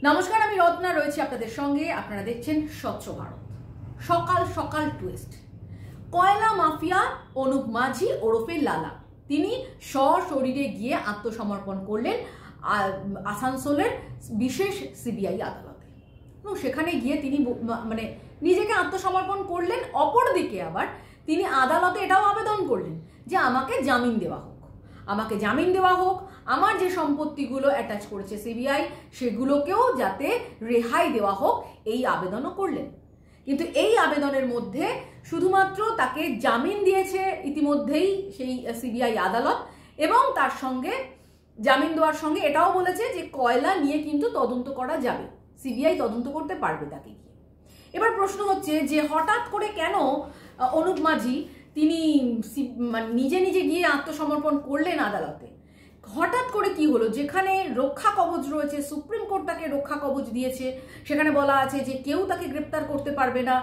নমস্কার, আমি রত্না রয়েছি আপনাদের সঙ্গে। আপনারা দেখছেন স্বচ্ছ ভারত। সকাল সকাল টুইস্ট। কয়লা মাফিয়া অনুপ মাঝি ওরফে লালা, তিনি সশরীরে গিয়ে আত্মসমর্পণ করলেন আসানসোলের বিশেষ সিবিআই আদালতে। এবং সেখানে গিয়ে তিনি নিজেকে আত্মসমর্পণ করলেন। অপরদিকে আবার তিনি আদালতে এটাও আবেদন করলেন যে আমাকে জামিন দেওয়া হোক, আমাকে জামিন দেওয়া হোক, আমার যে সম্পত্তিগুলো অ্যাটাচ করেছে সিবিআই সেগুলোকেও যাতে রেহাই দেওয়া হোক, এই আবেদনও করলেন। কিন্তু এই আবেদনের মধ্যে শুধুমাত্র তাকে জামিন দিয়েছে ইতিমধ্যেই সেই সিবিআই আদালত, এবং তার সঙ্গে জামিন দেওয়ার সঙ্গে এটাও বলেছে যে কয়লা নিয়ে কিন্তু তদন্ত করা যাবে, সিবিআই তদন্ত করতে পারবে তাকে গিয়ে। এবার প্রশ্ন হচ্ছে যে হঠাৎ করে কেন অনুপ মাঝি তিনি নিজে নিজে গিয়ে আত্মসমর্পণ করলেন আদালতে? হঠাৎ করে কি হলো? যেখানে রক্ষা কবচ রয়েছে, সুপ্রিম কোর্ট তাকে রক্ষা কবচ দিয়েছে, সেখানে বলা আছে যে কেউ তাকে গ্রেপ্তার করতে পারবে না,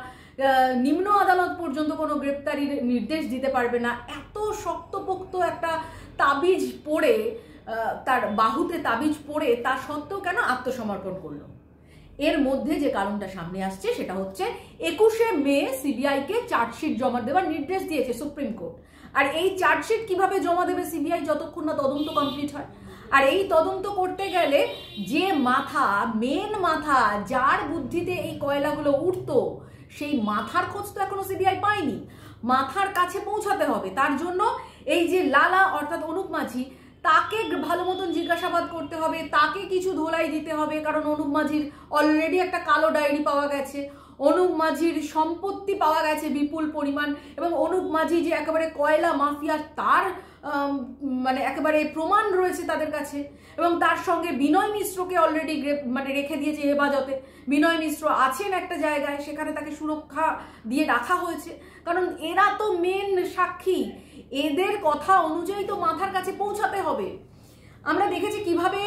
নিম্ন আদালত পর্যন্ত কোনো গ্রেপ্তারির নির্দেশ দিতে পারবে না। এত শক্তপোক্ত একটা তাবিজ পড়ে, তার বাহুতে তাবিজ পড়ে, তা সত্ত্বেও কেন আত্মসমর্পণ করলো? এর মধ্যে যে কারণটা সামনে আসছে সেটা হচ্ছে 21শে মে সিবিআইকে চার্জশিট জমা দেওয়ার নির্দেশ দিয়েছে সুপ্রিম কোর্ট। আর এই চার্জশিট কিভাবে জমা দেবে সিবিআই যতক্ষণ না তদন্ত কমপ্লিট হয়? আর এই তদন্ত করতে গেলে যে মাথা, মেন মাথা, যার বুদ্ধিতে এই কয়লাগুলো উঠতো, সেই মাথার খোঁজ তো এখনো সিবিআই পায়নি। মাথার কাছে পৌঁছাতে হবে। তার জন্য এই যে লালা অর্থাৎ অনুপ মাঝি, তাকে ভালো মতন জিজ্ঞাসাবাদ করতে হবে, তাকে কিছু ধোলাই দিতে হবে। কারণ অনুপ মাঝির অলরেডি একটা কালো ডায়েরি পাওয়া গেছে, অনুপ মাঝির সম্পত্তি পাওয়া গেছে বিপুল পরিমাণ, এবং অনুপ মাঝি যে একেবারে কয়লা মাফিয়া তার একেবারে প্রমাণ রয়েছে তাদের কাছে। এবং তার সঙ্গে বিনয় মিশ্রকে অলরেডি রেখে দিয়েছে হেফাজতে। বিনয় মিশ্র আছেন একটা জায়গায়, সেখানে তাকে সুরক্ষা দিয়ে রাখা হয়েছে, কারণ এরা তো মেন সাক্ষী। এদের কথা অনুযায়ী তো মাথার কাছে পৌঁছাতে হবে। আমরা দেখেছি কিভাবে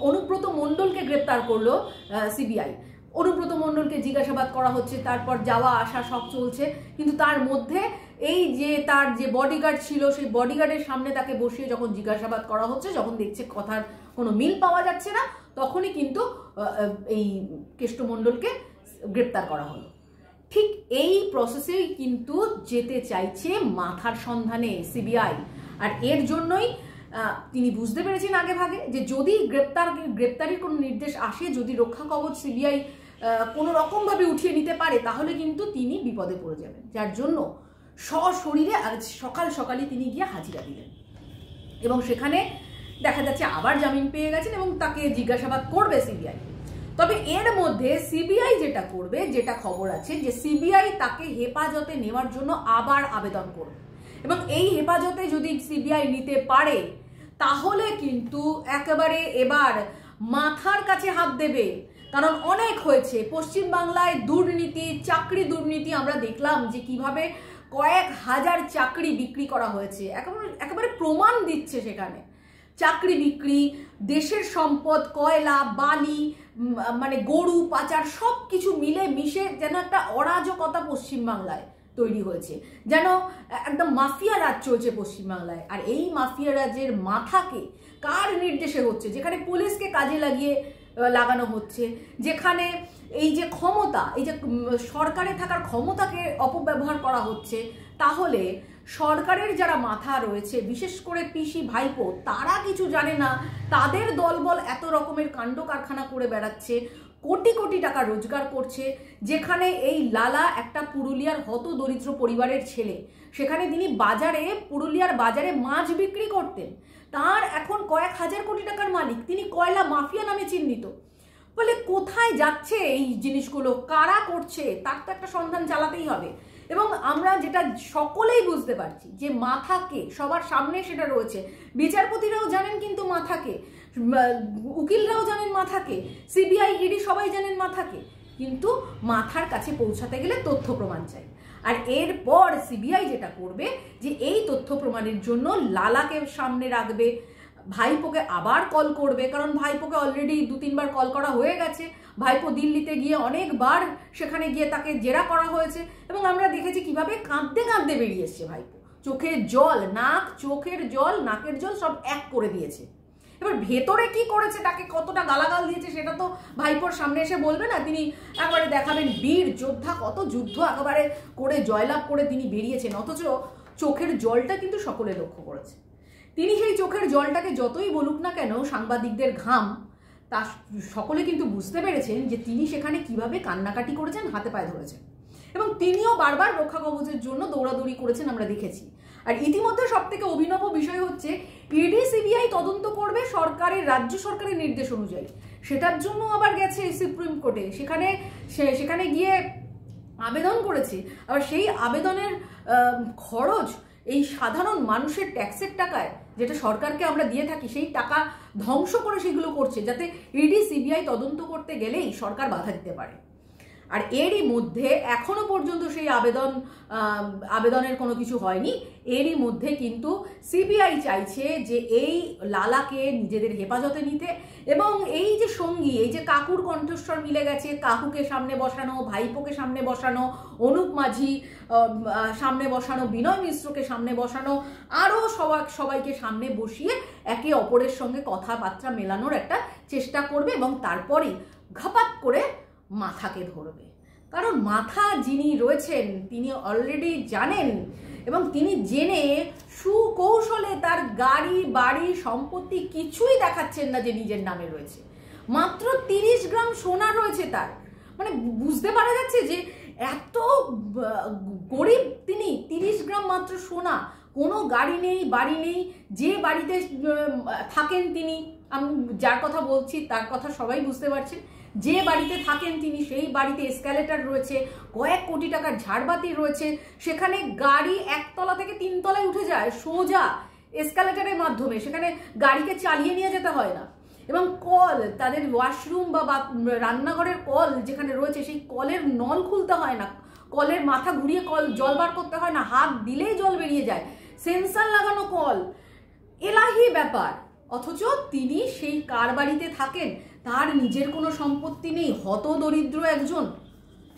অনুব্রত মণ্ডলকে গ্রেপ্তার করলো সিবিআই। অনুব্রত মণ্ডলকে জিজ্ঞাসাবাদ করা হচ্ছে, তারপর যাওয়া আসা সব চলছে, কিন্তু তার মধ্যে এই যে তার যে বডিগার্ড ছিল, সেই বডিগার্ডের সামনে তাকে বসিয়ে যখন জিজ্ঞাসাবাদ করা হচ্ছে, যখন দেখছে কথার কোনো মিল পাওয়া যাচ্ছে না, তখনই কিন্তু এই কেষ্টমণ্ডলকে গ্রেপ্তার করা হলো। ঠিক এই প্রসেসেই কিন্তু যেতে চাইছে মাথার সন্ধানে সিবিআই। আর এর জন্যই তিনি বুঝতে পেরেছেন আগে ভাগে যে যদি গ্রেপ্তারির কোনো নির্দেশ আসে, যদি রক্ষা কবচ সিবিআই কোনো রকমভাবে উঠিয়ে নিতে পারে, তাহলে কিন্তু তিনি বিপদে পড়ে যাবেন। যার জন্য সশরীরে আজ সকাল সকালই তিনি গিয়ে হাজিরা দিলেন, এবং সেখানে দেখা যাচ্ছে আবার জামিন পেয়ে গেছেন এবং তাকে জিজ্ঞাসাবাদ করবে সিবিআই। তবে এর মধ্যে সিবিআই যেটা করবে, যেটা খবর আছে, যে সিবিআই তাকে হেফাজতে নেওয়ার জন্য আবার আবেদন করবে, এবং এই হেফাজতে যদি সিবিআই নিতে পারে তাহলে কিন্তু একেবারে এবার মাথার কাছে হাত দেবে। কারণ অনেক হয়েছে পশ্চিমবাংলায় দুর্নীতি, চাকরি দুর্নীতি। আমরা দেখলাম যে কিভাবে কয়েক হাজার চাকরি বিক্রি করা হয়েছে, একেবারে প্রমাণ দিচ্ছে সেখানে। চাকরি বিক্রি, দেশের সম্পদ, কয়লা, বালি, গরু পাচার, সব কিছু মিলে মিশে যেন একটা অরাজকতা পশ্চিমবাংলায় তৈরি হয়েছে, যেন একদম মাফিয়া রাজ চলছে পশ্চিমবাংলায়। আর এই মাফিয়া রাজের মাথাকে কার নির্দেশে হচ্ছে? যেখানে পুলিশকে কাজে লাগানো হচ্ছে, যেখানে এই যে ক্ষমতা, এই যে সরকারে থাকার ক্ষমতাকে অপব্যবহার করা হচ্ছে, তাহলে সরকারের যারা মাথা রয়েছে, বিশেষ করে পিসি ভাইপো, তারা কিছু জানে না। তাদের দলবল এত রকমের কাণ্ড কারখানা করে বেড়াচ্ছে, কোটি কোটি টাকা রোজগার করছে। যেখানে এই লালা একটা পুরুলিয়ার হত দরিদ্র পরিবারের ছেলে, সেখানে তিনি পুরুলিয়ার বাজারে মাছ বিক্রি করতেন, তার এখন কয়েক হাজার কোটি টাকার মালিক, তিনি কয়লা মাফিয়া নামে চিহ্নিত। বলে কোথায় যাচ্ছে এই জিনিসগুলো, কারা করছে, তার তো একটা সন্ধান চালাতেই হবে। এবং আমরা যেটা সকলেই বুঝতে পারছি যে মাথাকে সবার সামনে সেটা রয়েছে। বিচারপতিরাও জানেন কিন্তু মাথাকে, উকিলরাও জানেন মাথাকে, সিবিআই, ইডি সবাই জানেন মাথাকে, কিন্তু মাথার কাছে পৌঁছাতে গেলে তথ্য প্রমাণ চাই। আর এরপর সিবিআই যেটা করবে যে এই তথ্য প্রমাণের জন্য লালাকে সামনে রাখবে, ভাইপোকে আবার কল করবে, কারণ ভাইপোকে অলরেডি 2-3 বার কল করা হয়ে গেছে। ভাইপো দিল্লিতে গিয়ে অনেকবার সেখানে গিয়ে তাকে জেরা করা হয়েছে, এবং আমরা দেখেছি কিভাবে কাঁদতে কাঁদতে বেরিয়ে এসছে ভাইপো। চোখের জল, চোখের জল, নাকের জল সব এক করে দিয়েছে। এবার ভেতরে কি করেছে, তাকে কতটা গালাগাল দিয়েছে সেটা তো ভাইপোর সামনে এসে বলবে না, তিনি একবারে দেখাবেন বীর যোদ্ধা, কত যুদ্ধ একেবারে করে জয়লাভ করে তিনি বেরিয়েছেন, অথচ চোখের জলটা কিন্তু সকলে লক্ষ্য করেছে। তিনি সেই চোখের জলটাকে যতই বলুক না কেন সাংবাদিকদের ঘাম, তা সকলে কিন্তু বুঝতে পেরেছেন যে তিনি সেখানে কিভাবে কান্নাকাটি করেছেন, হাতে পায়ে ধরেছেন, এবং তিনিও বারবার রক্ষা কবচের জন্য দৌড়াদৌড়ি করেছেন, আমরা দেখেছি। আর ইতিমধ্যে সব থেকে অভিনব বিষয় হচ্ছে ইডি সিবিআই তদন্ত করবে সরকারের, রাজ্য সরকারের নির্দেশ অনুযায়ী, সেটার জন্য আবার গেছে সুপ্রিম কোর্টে, সেখানে গিয়ে আবেদন করেছে। আবার সেই আবেদনের খরচ এই সাধারণ মানুষের ট্যাক্সের টাকায়, যেটা সরকারকে আমরা দিয়ে থাকি, সেই টাকা ধ্বংস করে সেগুলো করছে, যাতে ইডি সিবিআই তদন্ত করতে গেলেই সরকার বাধা দিতে পারে। আর এরই মধ্যে এখনো পর্যন্ত সেই আবেদনের কোনো কিছু হয়নি। এরই মধ্যে কিন্তু সিবিআই চাইছে যে এই লালাকে নিজেদের হেফাজতে নিতে, এবং এই যে সঙ্গী, এই যে কাকুর কণ্ঠস্বর মিলে গেছে, কাকুকে সামনে বসানো, ভাইপোকে সামনে বসানো, অনুপ মাঝি সামনে বসানো, বিনয় মিশ্রকে সামনে বসানো, আরও সবাইকে সামনে বসিয়ে একে অপরের সঙ্গে কথাবার্তা মেলানোর একটা চেষ্টা করবে, এবং তারপরেই ঘাপাত করে মাথাকে ধরবে। কারণ মাথা যিনি রয়েছেন তিনি অলরেডি জানেন, এবং তিনি জেনে সুকৌশলে তার গাড়ি বাড়ি সম্পত্তি কিছুই দেখাচ্ছেন না যে নিজের নামে রয়েছে। মাত্র 30 গ্রাম সোনা রয়েছে তার, মানে বুঝতে পারা যাচ্ছে যে এত গরিব তিনি। 30 গ্রাম মাত্র সোনা, কোনো গাড়ি নেই, বাড়ি নেই। যে বাড়িতে থাকেন তিনি, আমি যার কথা বলছি তার কথা সবাই বুঝতে পারছেন, যে বাড়িতে থাকেন তিনি সেই বাড়িতে এসক্যালেটর রয়েছে, কয়েক কোটি টাকার ঝাড়বাতি রয়েছে, সেখানে গাড়ি 1 তলা থেকে 3 তলায় উঠে যায় সোজা এসক্যালেটরের মাধ্যমে, সেখানে গাড়িকে চালিয়ে নিয়ে যেতে হয় না। এবং কল, তাদের ওয়াশরুম বা রান্নাঘরের কল যেখানে রয়েছে সেই কলের নল খুলতে হয় না, কলের মাথা ঘুরিয়ে জল বার করতে হয় না, হাত দিলেই জল বেরিয়ে যায়, সেন্সার লাগানো কল, এলাহি ব্যাপার। অথচ তিনি সেই কার বাড়িতে থাকেন, তার নিজের কোনো সম্পত্তি নেই, হতদরিদ্র একজন।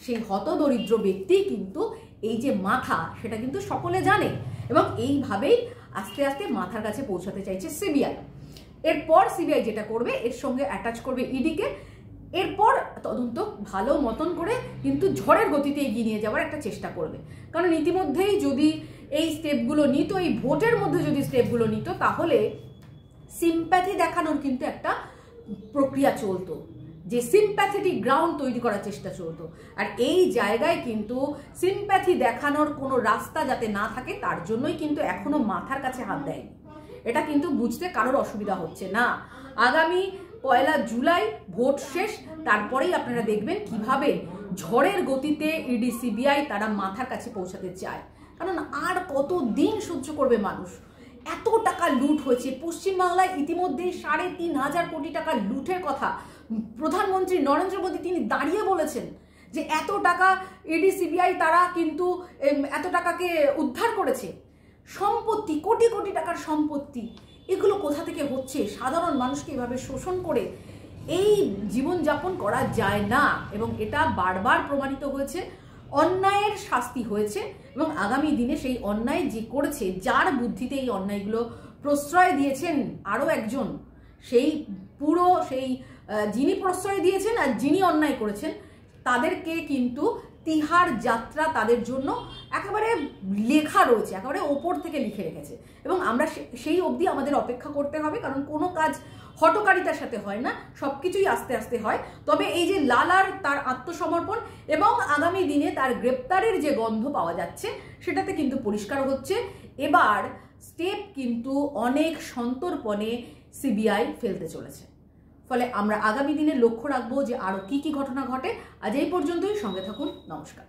সেই হতদরিদ্র ব্যক্তি কিন্তু এই যে মাথা, সেটা কিন্তু সকলে জানে, এবং এইভাবেই আস্তে আস্তে মাথার কাছে পৌঁছাতে চাইছে সিবিআই। এরপর সিবিআই যেটা করবে, এর সঙ্গে অ্যাটাচ করবে ইডিকে, এরপর তদন্ত ভালো মতন করে কিন্তু ঝড়ের গতিতে এগিয়ে নিয়ে যাওয়ার একটা চেষ্টা করবে। কারণ ইতিমধ্যেই যদি এই স্টেপগুলো নিত, এই ভোটের মধ্যে যদি স্টেপগুলো নিত, তাহলে সিম্প্যাথি দেখানোর কিন্তু একটা প্রক্রিয়া চলতো, যে সিম্প্যাথেটিক গ্রাউন্ড তৈরি করার চেষ্টা চলতো। আর এই জায়গায় কিন্তু সিম্প্যাথি দেখানোর কোনো রাস্তা যাতে না থাকে, তার জন্যই কিন্তু এখনো মাথার কাছে হাত দেয়নি। এটা কিন্তু বুঝতে কারোর অসুবিধা হচ্ছে না। আগামী 1 জুলাই ভোট শেষ, তারপরেই আপনারা দেখবেন কিভাবে ঝড়ের গতিতে ইডি সিবিআই তারা মাথার কাছে পৌঁছাতে চায়। কারণ আর কত দিন সহ্য করবে মানুষ? এত টাকা লুট হয়েছে পশ্চিমবাংলায়, ইতিমধ্যেই 3,500 কোটি টাকা লুটের কথা প্রধানমন্ত্রী নরেন্দ্র মোদী তিনি দাঁড়িয়ে বলেছেন যে এত টাকা ইডি সিবিআই তারা কিন্তু এত টাকাকে উদ্ধার করেছে। সম্পত্তি, কোটি কোটি টাকার সম্পত্তি, এগুলো কোথা থেকে হচ্ছে? সাধারণ মানুষকে এভাবে শোষণ করে এই জীবনযাপন করা যায় না, এবং এটা বারবার প্রমাণিত হয়েছে। অন্যায়ের শাস্তি হয়েছে, এবং আগামী দিনে সেই অন্যায় যে করেছে, যার বুদ্ধিতে এই অন্যায়গুলো প্রশ্রয় দিয়েছেন আরও একজন, সেই যিনি প্রশ্রয় দিয়েছেন আর যিনি অন্যায় করেছেন, তাদেরকে কিন্তু তিহার যাত্রা তাদের জন্য একেবারে লেখা রয়েছে, একেবারে ওপর থেকে লিখে রেখেছে, এবং আমরা সেই অবধি আমাদের অপেক্ষা করতে হবে। কারণ কোনো কাজ হটকারিতার সাথে হয় না, সবকিছুই আস্তে আস্তে হয়। তবে এই যে লালার তার আত্মসমর্পণ এবং আগামী দিনে তার গ্রেপ্তারের যে গন্ধ পাওয়া যাচ্ছে, সেটাতে কিন্তু পরিষ্কার হচ্ছে এবার স্টেপ কিন্তু অনেক সন্তর্পণে সিবিআই ফেলতে চলেছে। ফলে আমরা আগামী দিনে লক্ষ্য রাখবো যে আরো কি কি ঘটনা ঘটে। আজ এই পর্যন্তই, সঙ্গে থাকুন, নমস্কার।